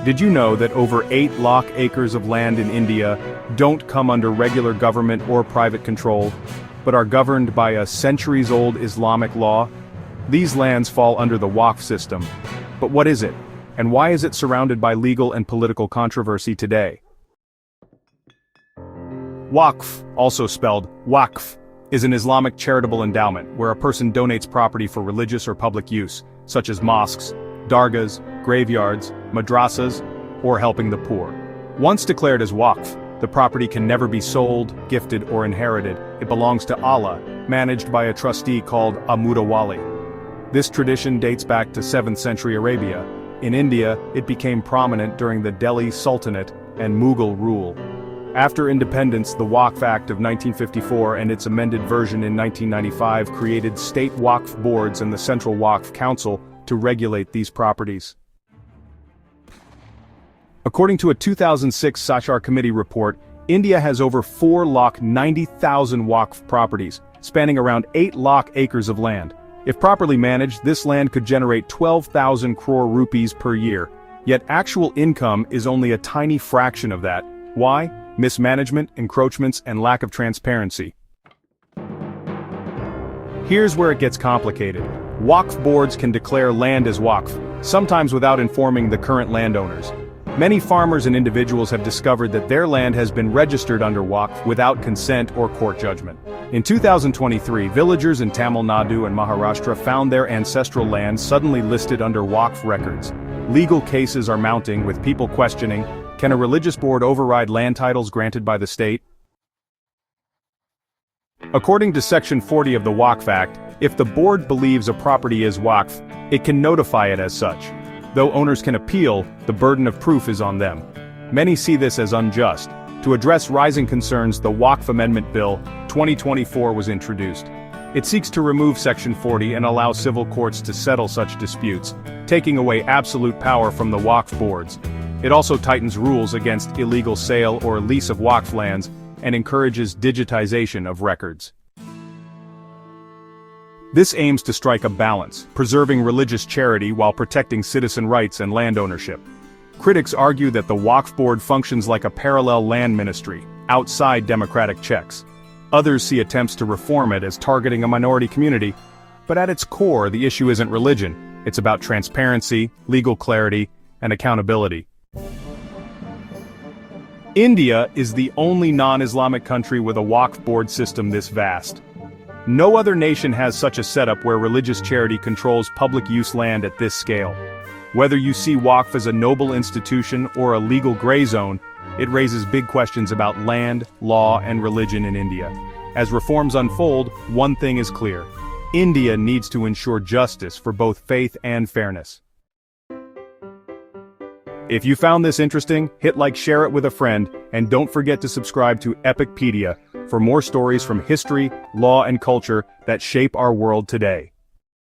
Did you know that over 8 lakh acres of land in India don't come under regular government or private control, but are governed by a centuries-old Islamic law? These lands fall under the Waqf system. But what is it? And why is it surrounded by legal and political controversy today? Waqf, also spelled Waqf, is an Islamic charitable endowment where a person donates property for religious or public use, such as mosques, dargahs, graveyards, madrasas, or helping the poor. Once declared as Waqf, the property can never be sold, gifted, or inherited. It belongs to Allah, managed by a trustee called a mutawali. This tradition dates back to 7th century Arabia. In India, it became prominent during the Delhi Sultanate and Mughal rule. After independence, the Waqf Act of 1954 and its amended version in 1995 created state Waqf boards and the Central Waqf Council to regulate these properties. According to a 2006 Sachar committee report, India has over 4,90,000 Waqf properties, spanning around 8 lakh acres of land. If properly managed, this land could generate 12,000 crore rupees per year. Yet actual income is only a tiny fraction of that. Why? Mismanagement, encroachments, and lack of transparency. Here's where it gets complicated. Waqf boards can declare land as Waqf, sometimes without informing the current landowners. Many farmers and individuals have discovered that their land has been registered under Waqf without consent or court judgment. In 2023, villagers in Tamil Nadu and Maharashtra found their ancestral land suddenly listed under Waqf records. Legal cases are mounting, with people questioning, can a religious board override land titles granted by the state? According to Section 40 of the Waqf Act, if the board believes a property is Waqf, it can notify it as such. Though owners can appeal, the burden of proof is on them. Many see this as unjust. To address rising concerns, the Waqf Amendment Bill 2024 was introduced. It seeks to remove Section 40 and allow civil courts to settle such disputes, taking away absolute power from the Waqf boards. It also tightens rules against illegal sale or lease of Waqf lands and encourages digitization of records. This aims to strike a balance, preserving religious charity while protecting citizen rights and land ownership. Critics argue that the Waqf board functions like a parallel land ministry, outside democratic checks. Others see attempts to reform it as targeting a minority community, but at its core, the issue isn't religion. It's about transparency, legal clarity, and accountability. India is the only non-Islamic country with a Waqf board system this vast. No other nation has such a setup where religious charity controls public use land at this scale. Whether you see Waqf as a noble institution or a legal gray zone, it raises big questions about land, law, and religion in India. As reforms unfold, one thing is clear. India needs to ensure justice for both faith and fairness. If you found this interesting, hit like, share it with a friend, and don't forget to subscribe to Epicpedia for more stories from history, law, and culture that shape our world today.